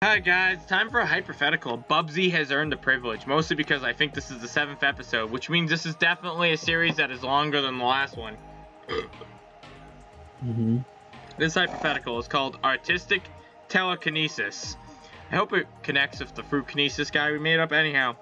Hi guys, time for a hypothetical. Bubsy has earned the privilege, mostly because I think this is the 7th episode, which means this is definitely a series that is longer than the last one. This hypothetical is called Artistic Telekinesis. I hope it connects with the fruit kinesis guy we made up anyhow.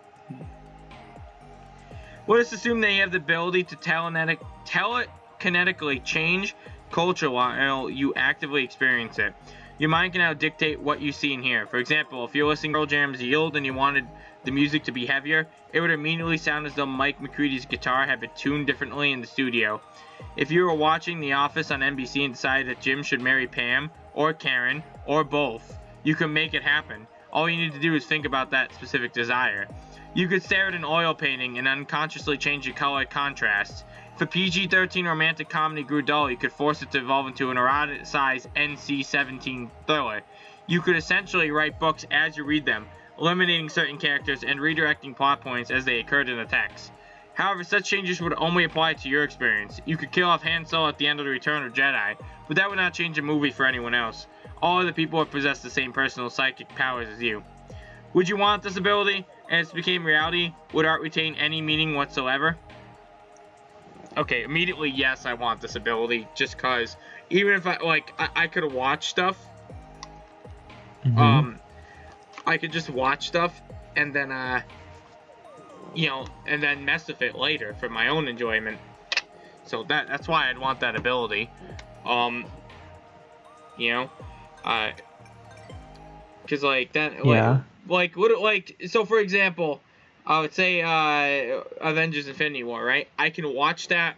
Let us assume they have the ability to telekinetically change culture while you actively experience it. Your mind can now dictate what you see and hear. For example, if you're listening to Pearl Jam's Yield and you wanted the music to be heavier, it would immediately sound as though Mike McCready's guitar had been tuned differently in the studio. If you were watching The Office on NBC and decided that Jim should marry Pam, or Karen, or both, you can make it happen. All you need to do is think about that specific desire. You could stare at an oil painting and unconsciously change your color contrast. If a PG-13 romantic comedy grew dull, you could force it to evolve into an erotic-sized NC-17 thriller. You could essentially write books as you read them, eliminating certain characters and redirecting plot points as they occurred in the text. However, such changes would only apply to your experience. You could kill off Han Solo at the end of The Return of Jedi, but that would not change the movie for anyone else. All other people would possess the same personal psychic powers as you. Would you want this ability? As it became reality, would art retain any meaning whatsoever? Okay, immediately, yes, I want this ability, just cause even if I could watch stuff, I could just watch stuff and then, and then mess with it later for my own enjoyment. So that's why I'd want that ability. Cause like that, yeah. So for example, I would say Avengers Infinity War, right? I can watch that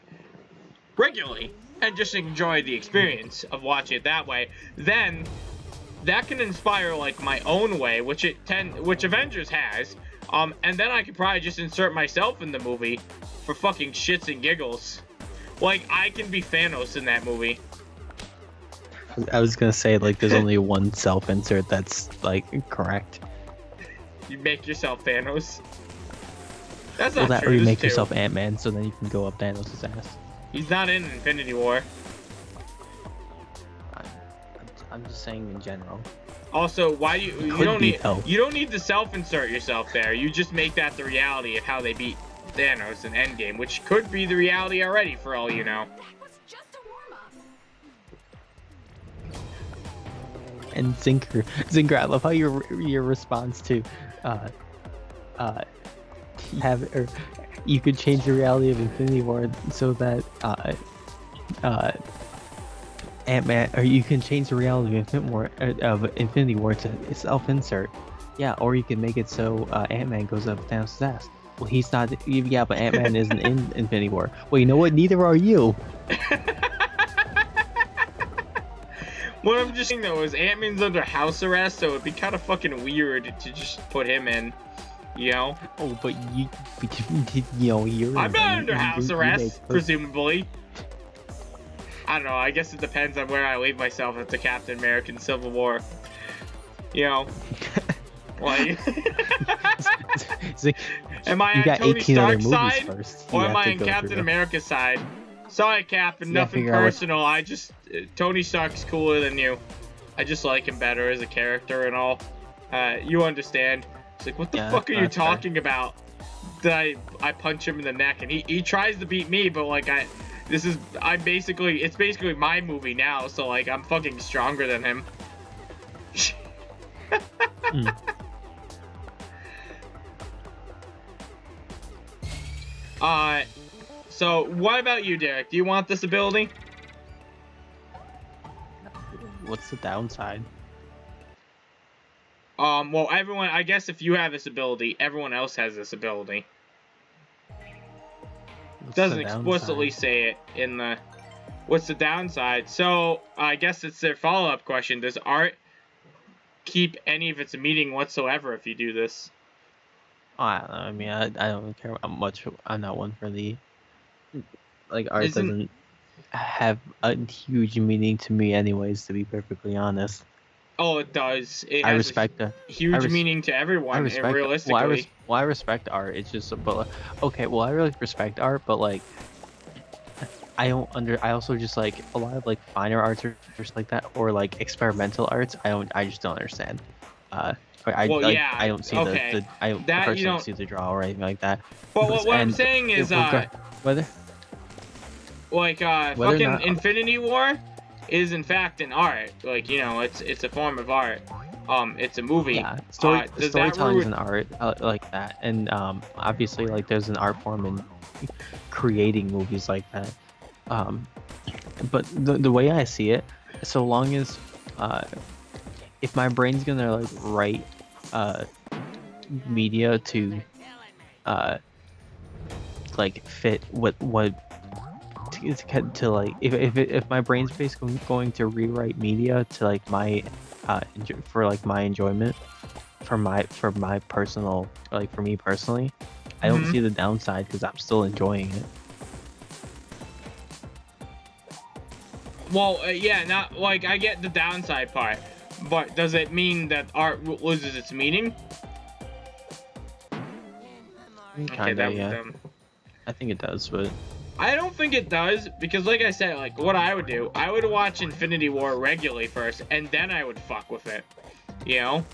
regularly and just enjoy the experience of watching it that way. Then that can inspire like my own way, which Avengers has. And then I could probably just insert myself in the movie for fucking shits and giggles. Like I can be Thanos in that movie. I was gonna say like there's only one self-insert that's like correct. You make yourself Thanos. That's well, not that true. or you make yourself Ant-Man, so then you can go up Thanos' ass. He's not in Infinity War. I'm just saying in general. Also, why do you don't need help. You don't need to self-insert yourself there. You just make that the reality of how they beat Thanos in Endgame, which could be the reality already for all you know. And Zinker, I love how your response to you could change the reality of Infinity War so that Ant-Man, or you can change the reality of Infinity War to self-insert. Yeah, or you can make it so Ant-Man goes up Thanos' ass. Well, he's not. Yeah, but Ant-Man isn't in Infinity War. Well, you know what? Neither are you. What I'm just saying though is Ant-Man's under house arrest, so it'd be kind of fucking weird to just put him in. You know? Oh, but you're. I'm not under house arrest, presumably. I don't know. I guess it depends on where I leave myself after Captain American Civil War. You know, like, am I on Tony Stark's side, or am I on Captain America's side? Sorry, Cap, and nothing personal. I just Tony Stark's cooler than you. I just like him better as a character and all. You understand? It's like, what the fuck are you talking about? That I punch him in the neck, and he tries to beat me, but like it's basically my movie now, so like I'm fucking stronger than him. So what about you, Derek? Do you want this ability? What's the downside? Well, everyone, I guess if you have this ability, everyone else has this ability. It doesn't explicitly say it in the... What's the downside? So, I guess it's their follow-up question. Does art keep any of its meaning whatsoever if you do this? I don't know. I mean, I don't care much. I'm not one for the... Like, art doesn't have a huge meaning to me anyways, to be perfectly honest. Oh, it does. It I has respect a huge meaning to everyone, realistically. Well, I respect art. It's just, but okay. Well, I really respect art, but like, I also just like a lot of like finer arts or just like that, or like experimental arts. I just don't understand. Well, yeah, I don't see okay. I That personally you don't don't. see the draw or anything like that. But what I'm saying is, whether like whether or fucking not Infinity War is in fact an art. Like, you know, it's a form of art. It's a movie. yeah, Does storytelling is an art like that, and obviously like there's an art form in creating movies like that. But the way I see it, so long as if my brain's gonna like write media to like fit what to like if my brain's basically going to rewrite media to like my for like my enjoyment for my personal, like for me personally, I don't see the downside because I'm still enjoying it. Well, yeah, not like I get the downside part, but does it mean that art loses its meaning? Kinda, yeah. I think it does, but I don't think it does, because like I said, like what I would do, I would watch Infinity War regularly first, and then I would fuck with it. You know?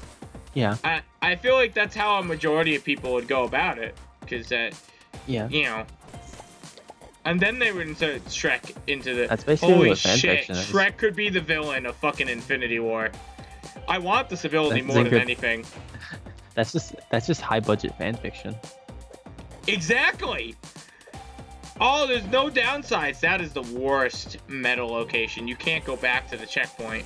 yeah. I feel like that's how a majority of people would go about it, because Yeah. you know. And then they would insert Shrek into the. That's basically Holy what fan shit! fiction is. Shrek could be the villain of fucking Infinity War. I want this ability That's more than Zinker. anything. That's just high budget fan fiction. Exactly. Oh, there's no downsides. That is the worst meta location. You can't go back to the checkpoint.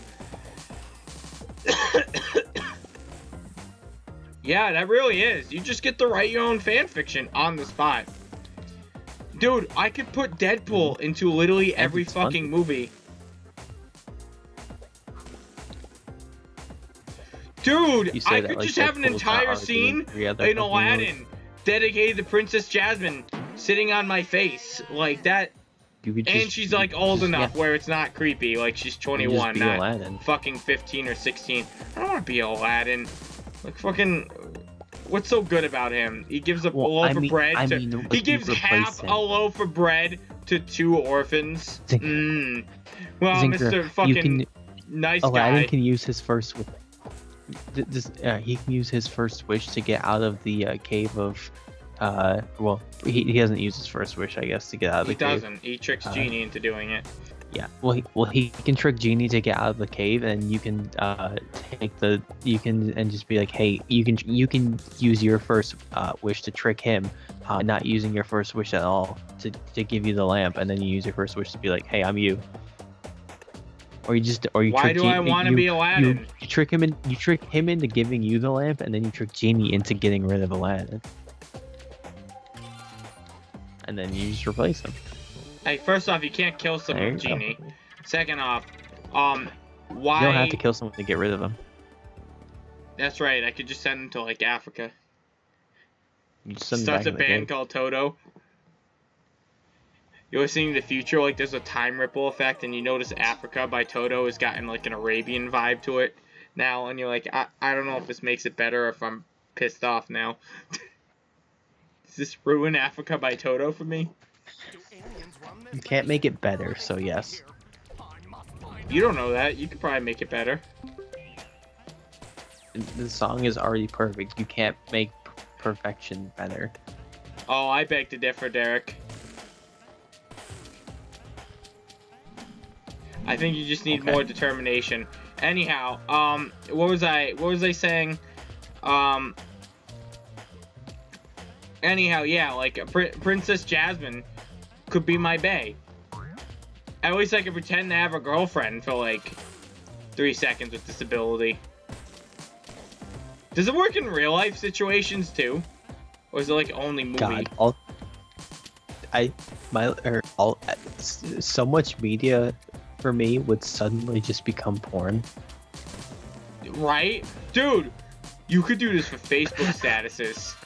Yeah, that really is. You just get to write your own fan fiction on the spot. Dude, I could put Deadpool into literally every fucking movie. Dude, I could just have an entire scene in Aladdin dedicated to Princess Jasmine sitting on my face like that. And she's like old enough where it's not creepy, like she's 21, not Aladdin. Fucking 15 or 16. I don't want to be Aladdin. Like fucking, what's so good about him? He gives a loaf of bread to. He gives half a loaf of bread to 2 orphans. Well, Zinker, Mr. Fucking nice guy. Aladdin can use his first. He can use his first wish to get out of the cave of. Well, he doesn't use his first wish, I guess, to get out of the cave. He doesn't. He tricks Genie into doing it. Yeah. Well, he can trick Genie to get out of the cave, and you can and just be like, hey, you can use your first wish to trick him, not using your first wish at all to give you the lamp, and then you use your first wish to be like, hey, I'm you. Why do I want to be Aladdin? You trick him into giving you the lamp, and then you trick Genie into getting rid of Aladdin. And then you just replace him. Hey, first off, you can't kill someone with Genie. Second off, why? You don't have to kill someone to get rid of them. That's right. I could just send him to like Africa. You just send Starts a band called Toto. You're listening to the future, like there's a time ripple effect, and you notice Africa by Toto has gotten like an Arabian vibe to it now, and you're like, I don't know if this makes it better or if I'm pissed off now. Does this ruin Africa by Toto for me? You can't make it better, so yes. You don't know that. You could probably make it better. The song is already perfect. You can't make perfection better. Oh, I beg to differ, Derek. I think you just need more determination. Anyhow, what was I saying? Anyhow, yeah, like Princess Jasmine could be my bae. At least I could pretend to have a girlfriend for like 3 seconds with this ability. Does it work in real life situations too? Or is it like only movie? God, so much media for me would suddenly just become porn. Right? Dude, you could do this for Facebook statuses.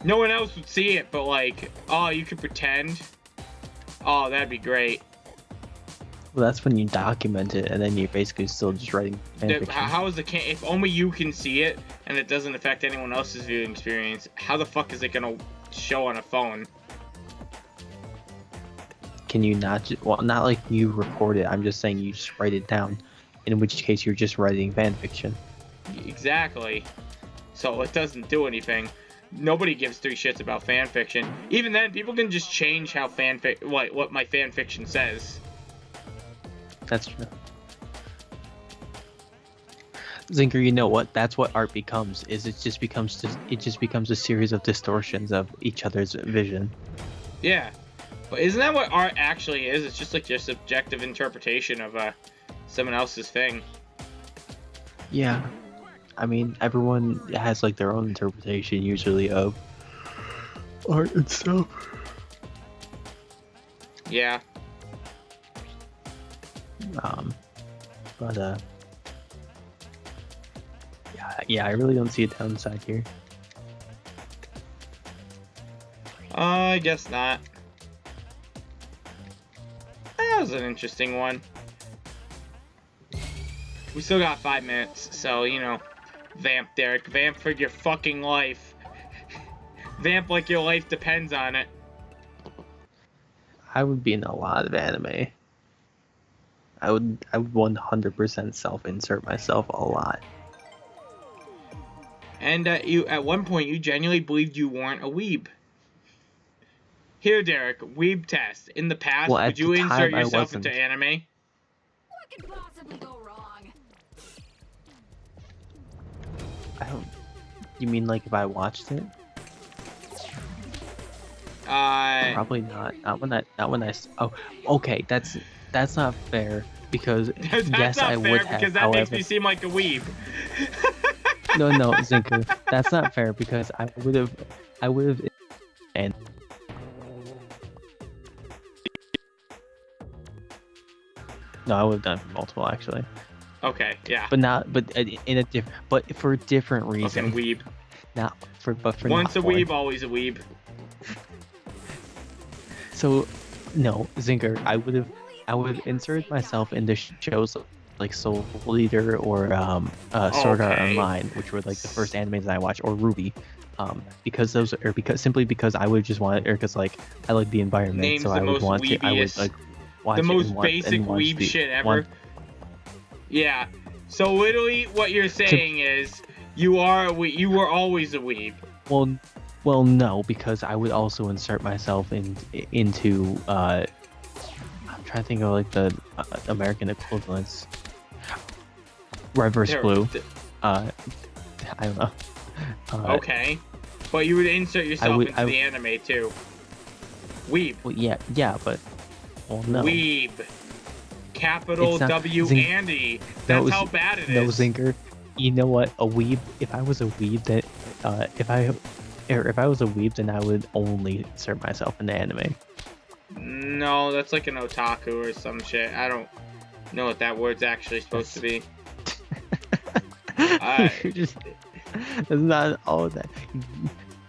No one else would see it, but like, oh, you could pretend. Oh, that'd be great. Well, that's when you document it, and then you're basically still just writing fanfiction. How is if only you can see it, and it doesn't affect anyone else's viewing experience, how the fuck is it gonna show on a phone? Can you not well, not like you record it, I'm just saying you just write it down, in which case you're just writing fanfiction. exactly. So it doesn't do anything. Nobody gives three shits about fan fiction. Even then, people can just change how what my fan fiction says. That's true. Zinker, you know what? That's what art becomes. It just becomes a series of distortions of each other's vision. Yeah, but isn't that what art actually is? It's just like your subjective interpretation of someone else's thing. Yeah, I mean, everyone has like their own interpretation usually of art and stuff. Yeah. But yeah, I really don't see a downside here. I guess not. That was an interesting one. We still got 5 minutes, so, you know, vamp, Derek. Vamp for your fucking life. Vamp like your life depends on it. I would be in a lot of anime. I would 100% self-insert myself a lot. And you, at one point, you genuinely believed you weren't a weeb. Here, Derek, weeb test. In the past, would you insert yourself into anime? What could possibly go wrong? I don't. You mean like if I watched it? Probably not. Not when I. Oh, okay. That's not fair because yes, I would have. Because that makes me seem like a weeb. No, Zinker. That's not fair because I would have, and no, I would have done multiple actually. Okay, yeah. But in a different, but for a different reason. Fucking weeb. Not for, but for once not a weeb, always a weeb. So, no, Zinker. I would have inserted myself into shows like Soul Leader or Sword Art Online, which were like the first animes I watched, or Ruby, because those are simply because I would just want it, or because like I like the environment, Name's so I would want to. I would like watch the most and basic weeb shit ever. Yeah. So literally, what you're saying is you were always a weeb. Well, no, because I would also insert myself into. I'm trying to think of like the American equivalents. Red vs. Blue. I don't know. Okay, but you would insert yourself into the anime too. Weeb. Well, yeah, but no. Weeb. Capital W and E. That's how bad it is. No, Zinker. You know what? A weeb. If I was a weeb, that if I was a weeb, then I would only insert myself into anime. No, that's like an otaku or some shit. I don't know what that word's actually supposed to be. That's not all that.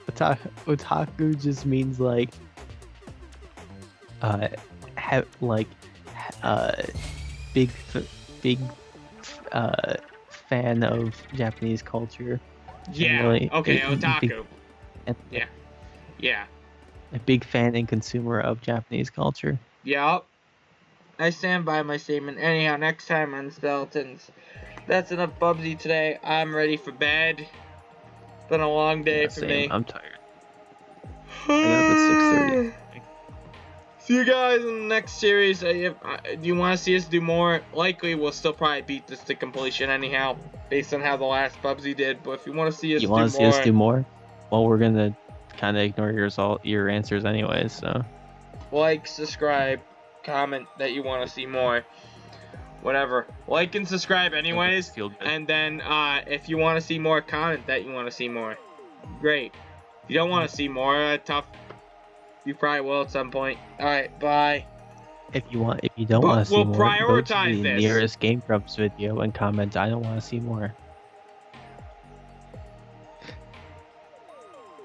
Otaku just means like big fan of Japanese culture. Yeah. Okay, otaku. Yeah. A big fan and consumer of Japanese culture. Yup. I stand by my statement. Anyhow, next time on Speletons. That's enough Bubsy today. I'm ready for bed. It's been a long day for me. I'm tired. I got up at 6:30. See you guys in the next series. Do you want to see us do more? Likely, we'll still probably beat this to completion anyhow, based on how the last Bubsy did. But if you want to see us do more, well, we're gonna kind of ignore your answers anyways. So, like, subscribe, comment that you want to see more. Whatever. Like and subscribe anyways. And then if you want to see more, comment that you want to see more. Great. If you don't want to see more, tough. You probably will at some point. Alright, bye. If you don't want to see more, prioritize go to the this. nearest Game Grumps video and comment, I don't want to see more.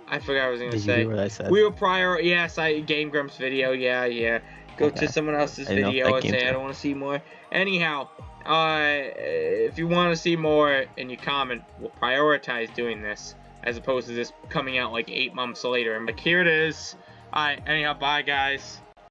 I forgot what I was going to say. Did you hear what I said? We will yes, Game Grumps video, yeah. Go to someone else's video and say, I don't want to see more. Anyhow, if you want to see more and you comment, we'll prioritize doing this, as opposed to this coming out like 8 months later. And like, here it is. Alright, anyhow, bye guys.